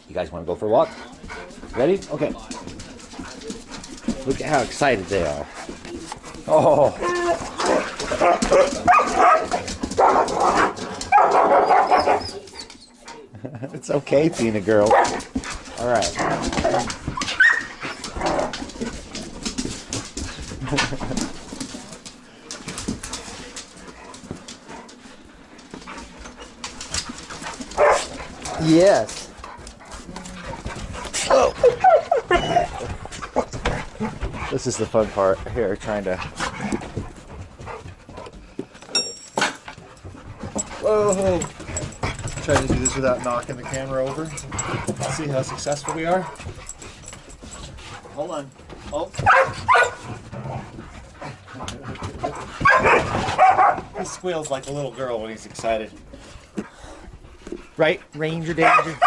You guys want to go for a walk? Ready? Okay. Look at how excited they are. Oh. It's okay being a girl. All right. Yes. Oh. This is the fun part here, trying to. Whoa! Trying to do this without knocking the camera over. See how successful we are. Hold on. Oh. He squeals like a little girl when he's excited. Right? Ranger danger.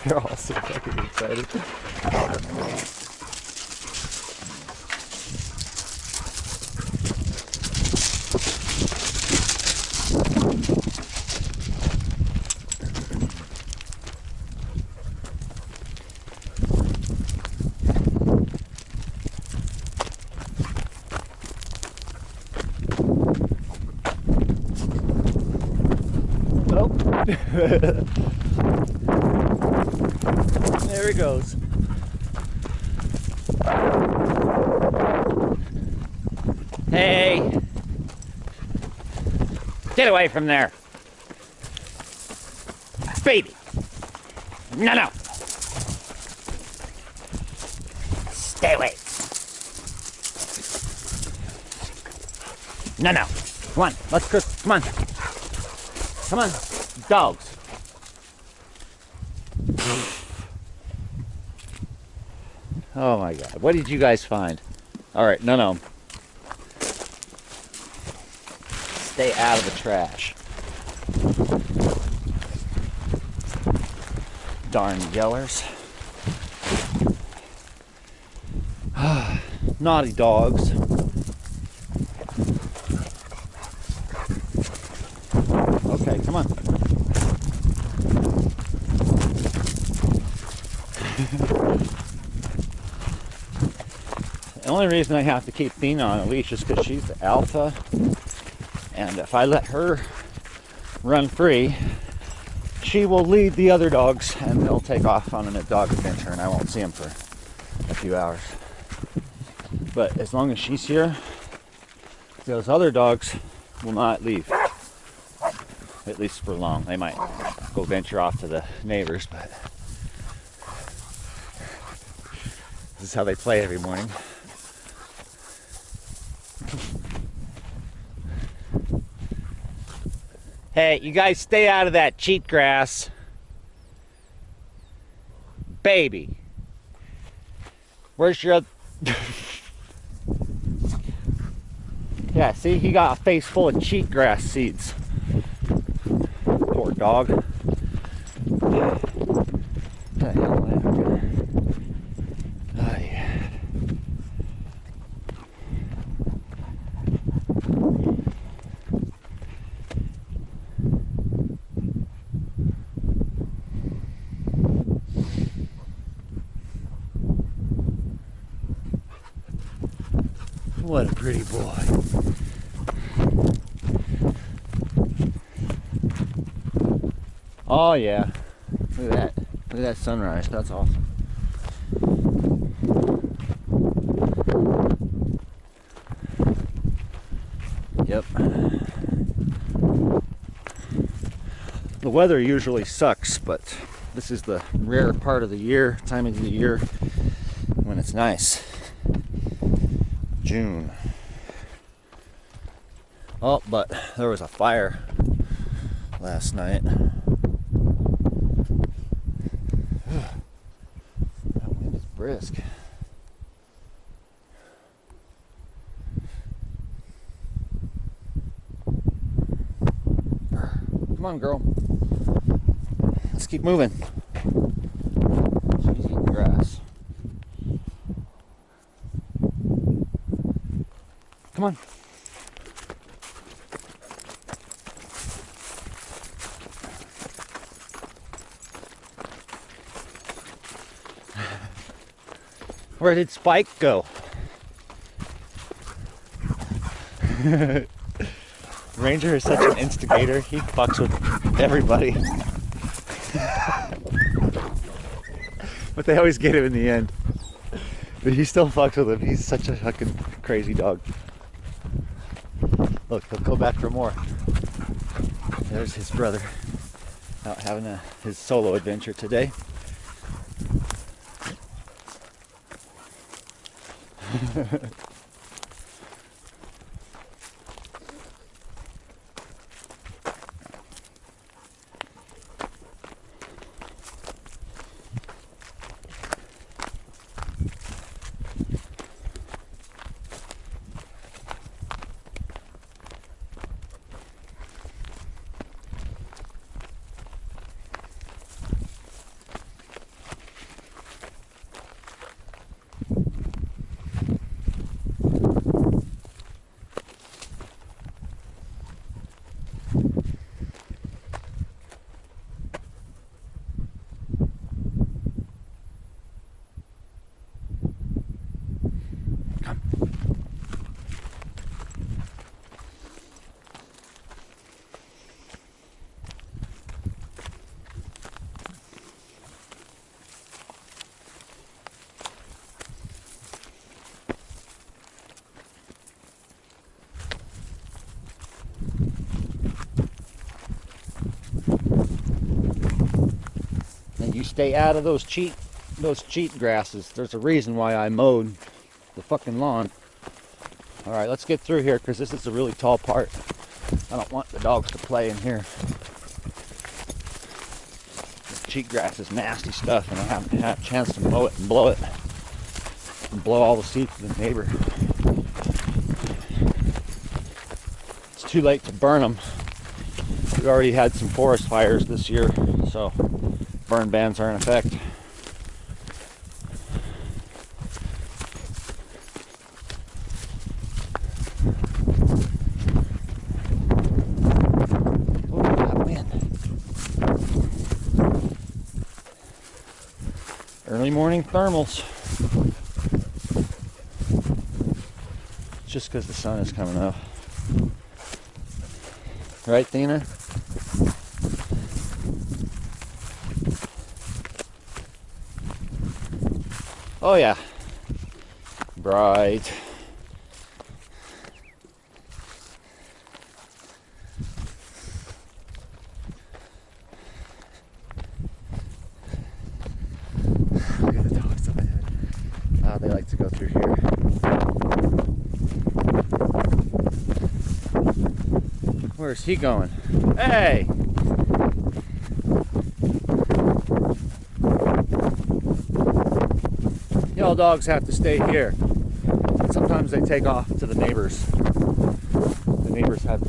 They're all so fucking excited. There he goes. Hey! Get away from there! Baby! No, no! Stay away! No, no! Come on, let's go. Come on! Come on! Dogs! Oh my God, what did you guys find? Alright, no, no. Stay out of the trash. Darn yellers. Naughty dogs. Okay, come on. The only reason I have to keep Thena on a leash is because she's the alpha, and if I let her run free, she will lead the other dogs and they'll take off on a dog adventure, and I won't see them for a few hours. But as long as she's here, those other dogs will not leave, at least for long. They might go venture off to the neighbors, but this is how they play every morning. Hey, you guys stay out of that cheat grass. Baby. Where's your... Yeah, see, he got a face full of cheat grass seeds. Poor dog. What the hell am I doing? Oh, yeah. What a pretty boy. Oh yeah. Look at that. Look at that sunrise. That's awesome. Yep. The weather usually sucks, but this is the rare part of the year, time of the year when it's nice. June. Oh, but there was a fire last night. That wind is brisk. Come on, girl. Let's keep moving. She's eating grass. Come on. Where did Spike go? Ranger is such an instigator. He fucks with everybody. But they always get him in the end. But he still fucks with him. He's such a fucking crazy dog. Look, he'll go back for more. There's his brother out having his solo adventure today. You stay out of those cheat grasses. There's a reason why I mowed the fucking lawn. All right, let's get through here because this is a really tall part. I don't want the dogs to play in here. The cheat grass is nasty stuff, and I haven't had a chance to mow it and blow it and blow all the seed to the neighbor. It's too late to burn them. We already had some forest fires this year, so burn bans are in effect. Oh, that wind. Early morning thermals. It's just because the sun is coming up. Right, Dina? Oh yeah, bright. Look at the dogs up ahead. Oh, they like to go through here. Where's he going? Hey! Y'all dogs have to stay here. Sometimes they take off to the neighbors. The neighbors have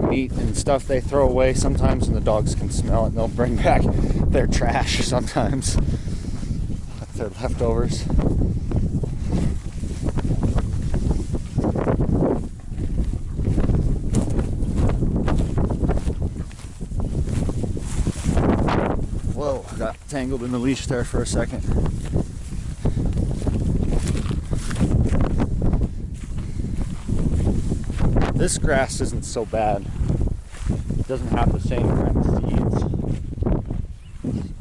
meat and stuff they throw away sometimes, and the dogs can smell it and they'll bring back their trash sometimes. Their leftovers. Whoa, I got tangled in the leash there for a second. This grass isn't so bad. It doesn't have the same kind of seeds.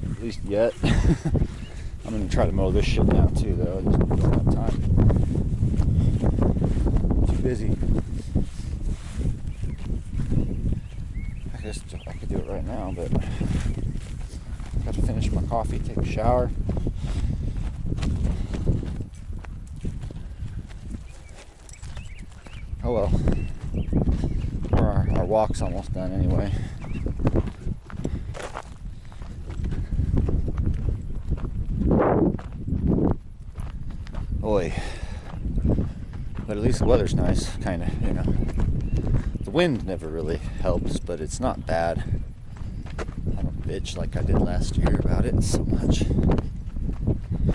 At least yet. I'm going to try to mow this shit down too, though. I just don't have time. Too busy. I guess I could do it right now, but I've got to finish my coffee, take a shower. Oh well. Our walk's almost done anyway. Oi. But at least the weather's nice, kind of, you know. The wind never really helps, but it's not bad. I don't bitch like I did last year about it so much.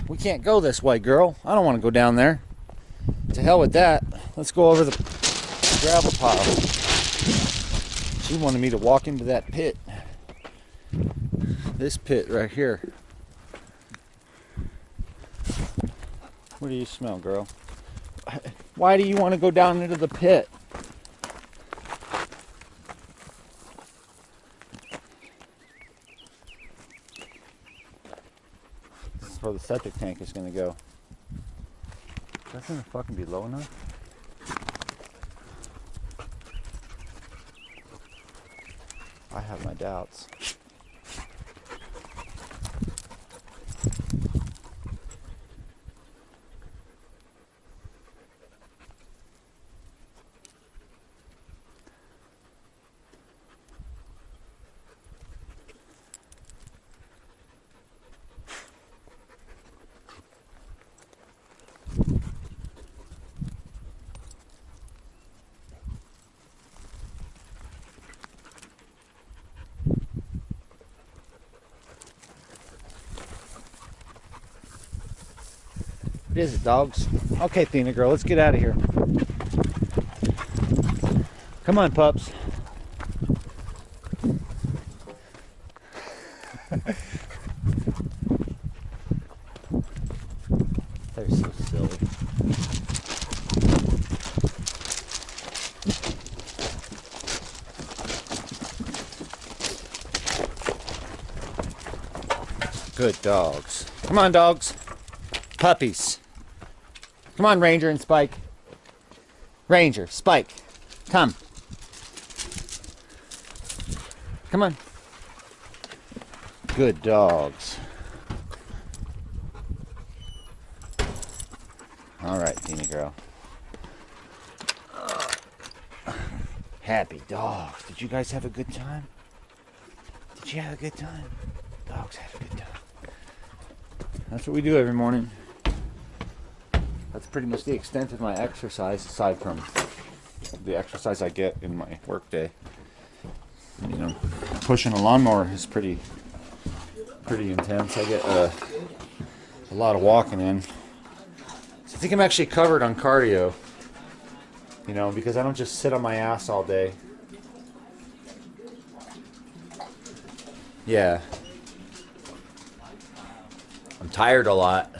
We can't go this way, girl. I don't want to go down there. To hell with that. Let's go over the gravel pile. She wanted me to walk into that pit. This pit right here. What do you smell, girl? Why do you want to go down into the pit? This is where the septic tank is going to go. That's going to fucking be low enough? I have my doubts. What is it, dogs? Okay, Athena girl, let's get out of here. Come on, pups. They're so silly. Good dogs. Come on, dogs. Puppies. Come on, Ranger and Spike. Ranger, Spike, come. Come on. Good dogs. All right, Tina girl. Happy dogs. Did you guys have a good time? Did you have a good time? Dogs had a good time. That's what we do every morning. That's pretty much the extent of my exercise, aside from the exercise I get in my work day. You know, pushing a lawnmower is pretty intense. I get a lot of walking in. So I think I'm actually covered on cardio. You know, because I don't just sit on my ass all day. Yeah. I'm tired a lot.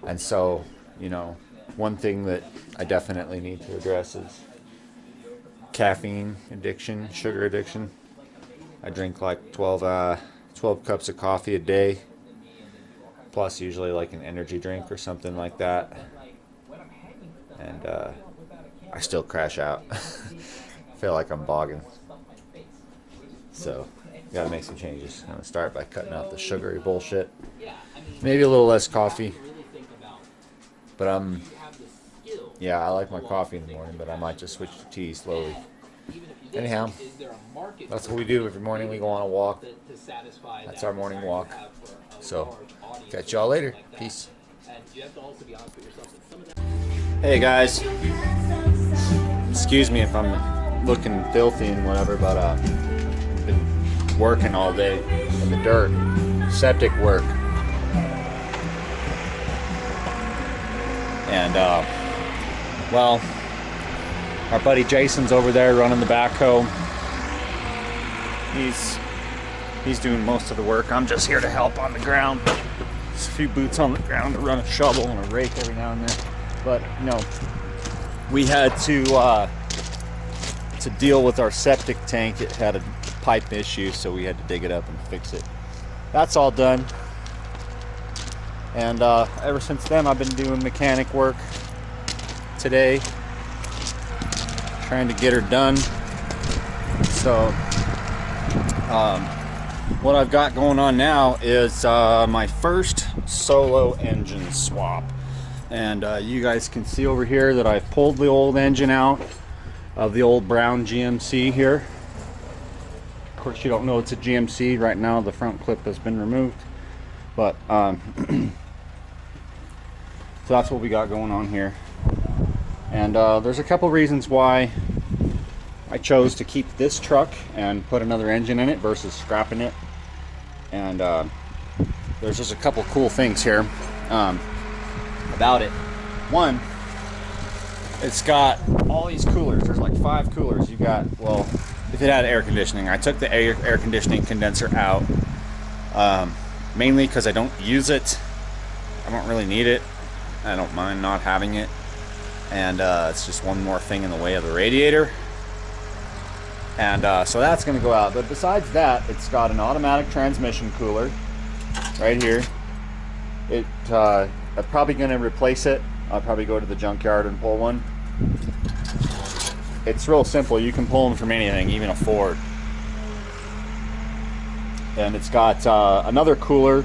And so, you know, one thing that I definitely need to address is caffeine addiction, sugar addiction. I drink like 12 cups of coffee a day, plus usually like an energy drink or something like that. And I still crash out. I feel like I'm bogging. So, gotta make some changes. I'm gonna start by cutting out the sugary bullshit. Maybe a little less coffee. But yeah, I like my coffee in the morning, but I might just switch to tea slowly. Anyhow, that's what we do every morning. We go on a walk. That's our morning walk. So, catch y'all later. Peace. Hey guys. Excuse me if I'm looking filthy and whatever, but I've been working all day in the dirt. Septic work. And, well, our buddy Jason's over there running the backhoe. He's doing most of the work. I'm just here to help on the ground. Just a few boots on the ground to run a shovel and a rake every now and then. But, you know, we had to deal with our septic tank. It had a pipe issue, so we had to dig it up and fix it. That's all done. And ever since then, I've been doing mechanic work today, trying to get her done. So, what I've got going on now is my first solo engine swap. And you guys can see over here that I've pulled the old engine out of the old brown GMC here. Of course, you don't know it's a GMC right now. The front clip has been removed. But, so that's what we got going on here. And there's a couple reasons why I chose to keep this truck and put another engine in it versus scrapping it. And there's just a couple cool things here about it. One, it's got all these coolers. There's like 5 coolers. You got, well, if it had air conditioning. I took the air conditioning condenser out, mainly because I don't use it. I don't really need it. I don't mind not having it. And it's just one more thing in the way of the radiator. And so that's going to go out. But besides that, it's got an automatic transmission cooler right here. I'm probably going to replace it. I'll probably go to the junkyard and pull one. It's real simple. You can pull them from anything, even a Ford. And it's got another cooler,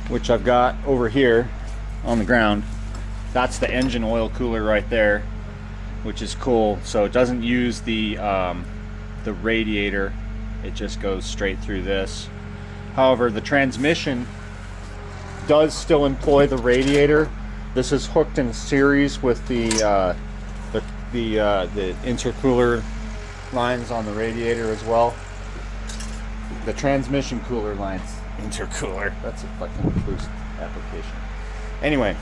which I've got over here on the ground. That's the engine oil cooler right there, which is cool. So it doesn't use the radiator. It just goes straight through this. However, the transmission does still employ the radiator. This is hooked in a series with the intercooler lines on the radiator as well. The transmission cooler lines, intercooler. That's a fucking boost application. Anyway,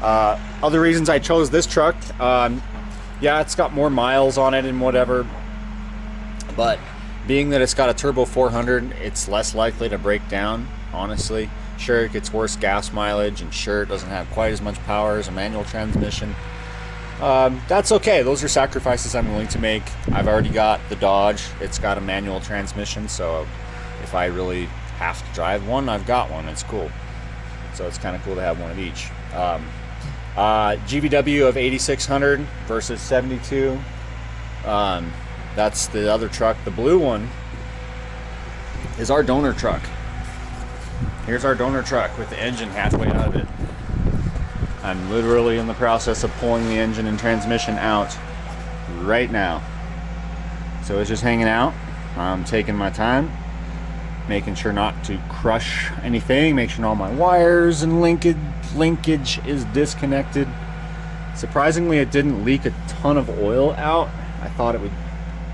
other reasons I chose this truck. Yeah, it's got more miles on it and whatever, but being that it's got a turbo 400, it's less likely to break down, honestly. Sure, it gets worse gas mileage, and sure, it doesn't have quite as much power as a manual transmission. That's okay. Those are sacrifices I'm willing to make. I've already got the Dodge. It's got a manual transmission, so if I really have to drive one, I've got one. It's cool. So it's kind of cool to have one of each. GVW of 8600 versus 72. That's the other truck. The blue one is our donor truck. Here's our donor truck with the engine halfway out of it. I'm literally in the process of pulling the engine and transmission out right now. So it's just hanging out. I'm taking my time, making sure not to crush anything, make sure all my wires and linkage is disconnected. Surprisingly, it didn't leak a ton of oil out. I thought it would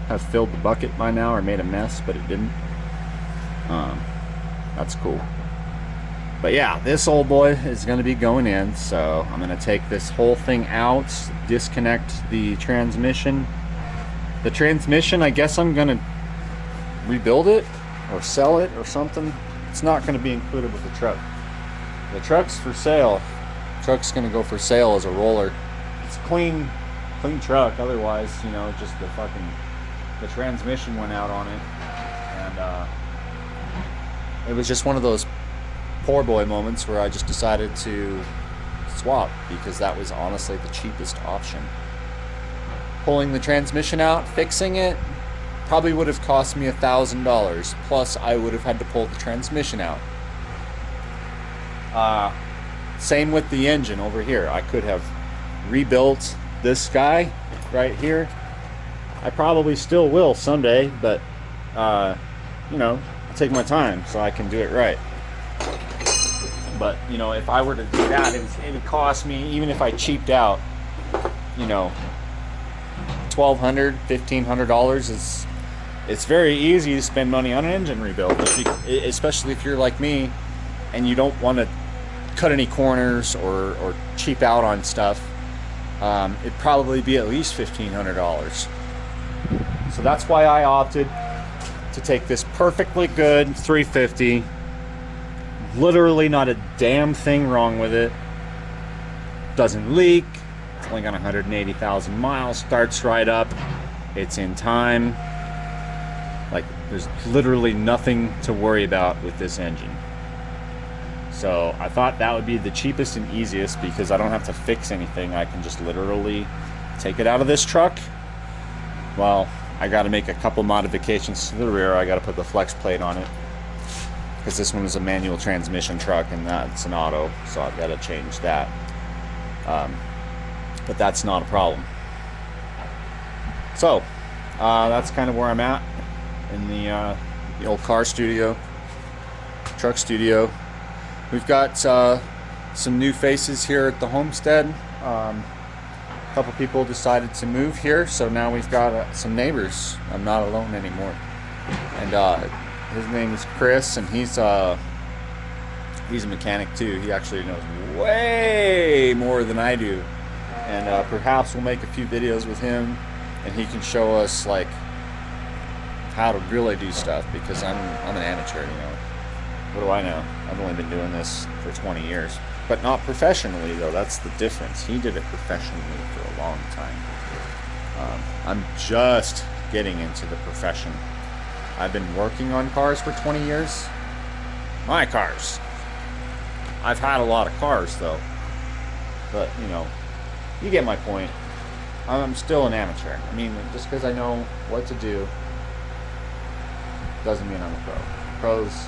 have filled the bucket by now or made a mess, but it didn't. That's cool. But yeah, this old boy is going to be going in, so I'm going to take this whole thing out, disconnect the transmission. The transmission, I guess I'm going to rebuild it or sell it or something. It's not going to be included with the truck. The truck's for sale. The truck's going to go for sale as a roller. It's a clean truck. Otherwise, you know, just the transmission went out on it, and it was just one of those poor boy moments where I just decided to swap because that was honestly the cheapest option. Pulling the transmission out, fixing it, probably would have cost me $1,000, plus I would have had to pull the transmission out. Same with the engine over here. I could have rebuilt this guy right here. I probably still will someday, but you know, I'll take my time so I can do it right. But you know, if I were to do that, it would cost me, even if I cheaped out, you know, $1,200, $1,500. It's very easy to spend money on an engine rebuild, especially if you're like me and you don't want to cut any corners or cheap out on stuff. It'd probably be at least $1,500. So that's why I opted to take this perfectly good 350. Literally not a damn thing wrong with it. Doesn't leak. It's only got 180,000 miles. Starts right up. It's in time. Like, there's literally nothing to worry about with this engine. So I thought that would be the cheapest and easiest because I don't have to fix anything. I can just literally take it out of this truck. Well, I got to make a couple modifications to the rear. I got to put the flex plate on it because this one is a manual transmission truck and that's an auto, so I've got to change that. But that's not a problem. So that's kind of where I'm at in the old car studio, truck studio. We've got some new faces here at the homestead. A couple people decided to move here, so now we've got some neighbors. I'm not alone anymore. And his name is Chris, and he's a mechanic too. He actually knows way more than I do. And perhaps we'll make a few videos with him, and he can show us like how to really do stuff, because I'm an amateur, you know. What do I know? I've only been doing this for 20 years. But not professionally, though. That's the difference. He did it professionally for a long time. I'm just getting into the profession. I've been working on cars for 20 years. My cars. I've had a lot of cars, though. But, you know, you get my point. I'm still an amateur. I mean, just because I know what to do doesn't mean I'm a pro. Pros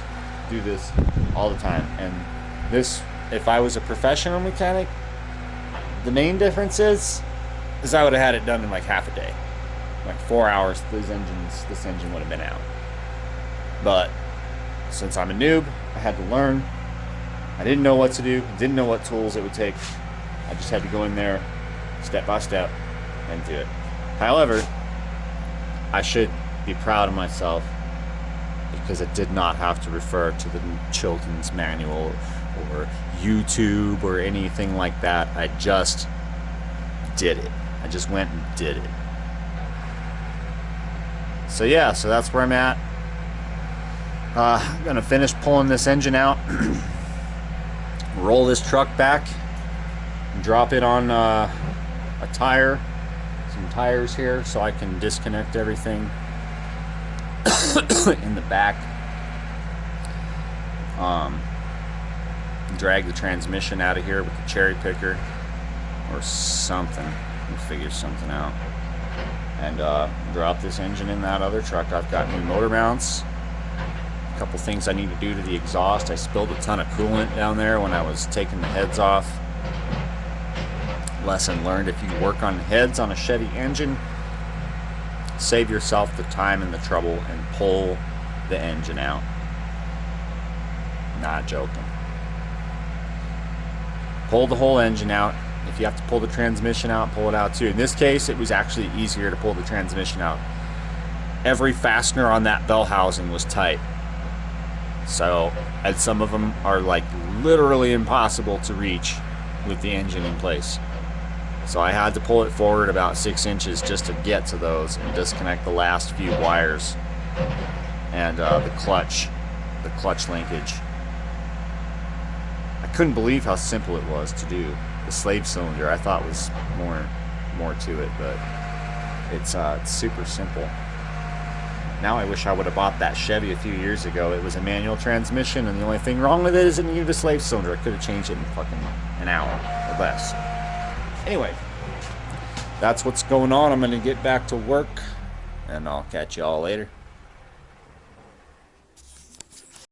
do this all the time. And this, if I was a professional mechanic, the main difference is I would have had it done in like half a day. Like 4 hours, this engine would have been out. But since I'm a noob, I had to learn. I didn't know what to do, didn't know what tools it would take. I just had to go in there step by step and do it. However, I should be proud of myself because I did not have to refer to the children's manual or YouTube or anything like that. I just did it. I just went and did it. So yeah, so that's where I'm at. I'm gonna finish pulling this engine out, roll this truck back, and drop it on a tire, some tires here, so I can disconnect everything in the back. Drag the transmission out of here with the cherry picker or something. We'll figure something out. And drop this engine in that other truck. I've got new motor mounts. A couple things I need to do to the exhaust. I spilled a ton of coolant down there when I was taking the heads off. Lesson learned: if you work on heads on a Chevy engine, save yourself the time and the trouble and pull the engine out. Not joking. Pull the whole engine out. If you have to pull the transmission out, pull it out too. In this case, it was actually easier to pull the transmission out. Every fastener on that bell housing was tight. So, and some of them are like literally impossible to reach with the engine in place. So I had to pull it forward about 6 inches just to get to those and disconnect the last few wires and the clutch linkage. I couldn't believe how simple it was to do. The slave cylinder I thought was more to it, but it's super simple. Now I wish I would have bought that Chevy a few years ago. It was a manual transmission, and the only thing wrong with it is it needed a slave cylinder. I could have changed it in fucking an hour or less. Anyway, that's what's going on. I'm gonna get back to work, and I'll catch you all later.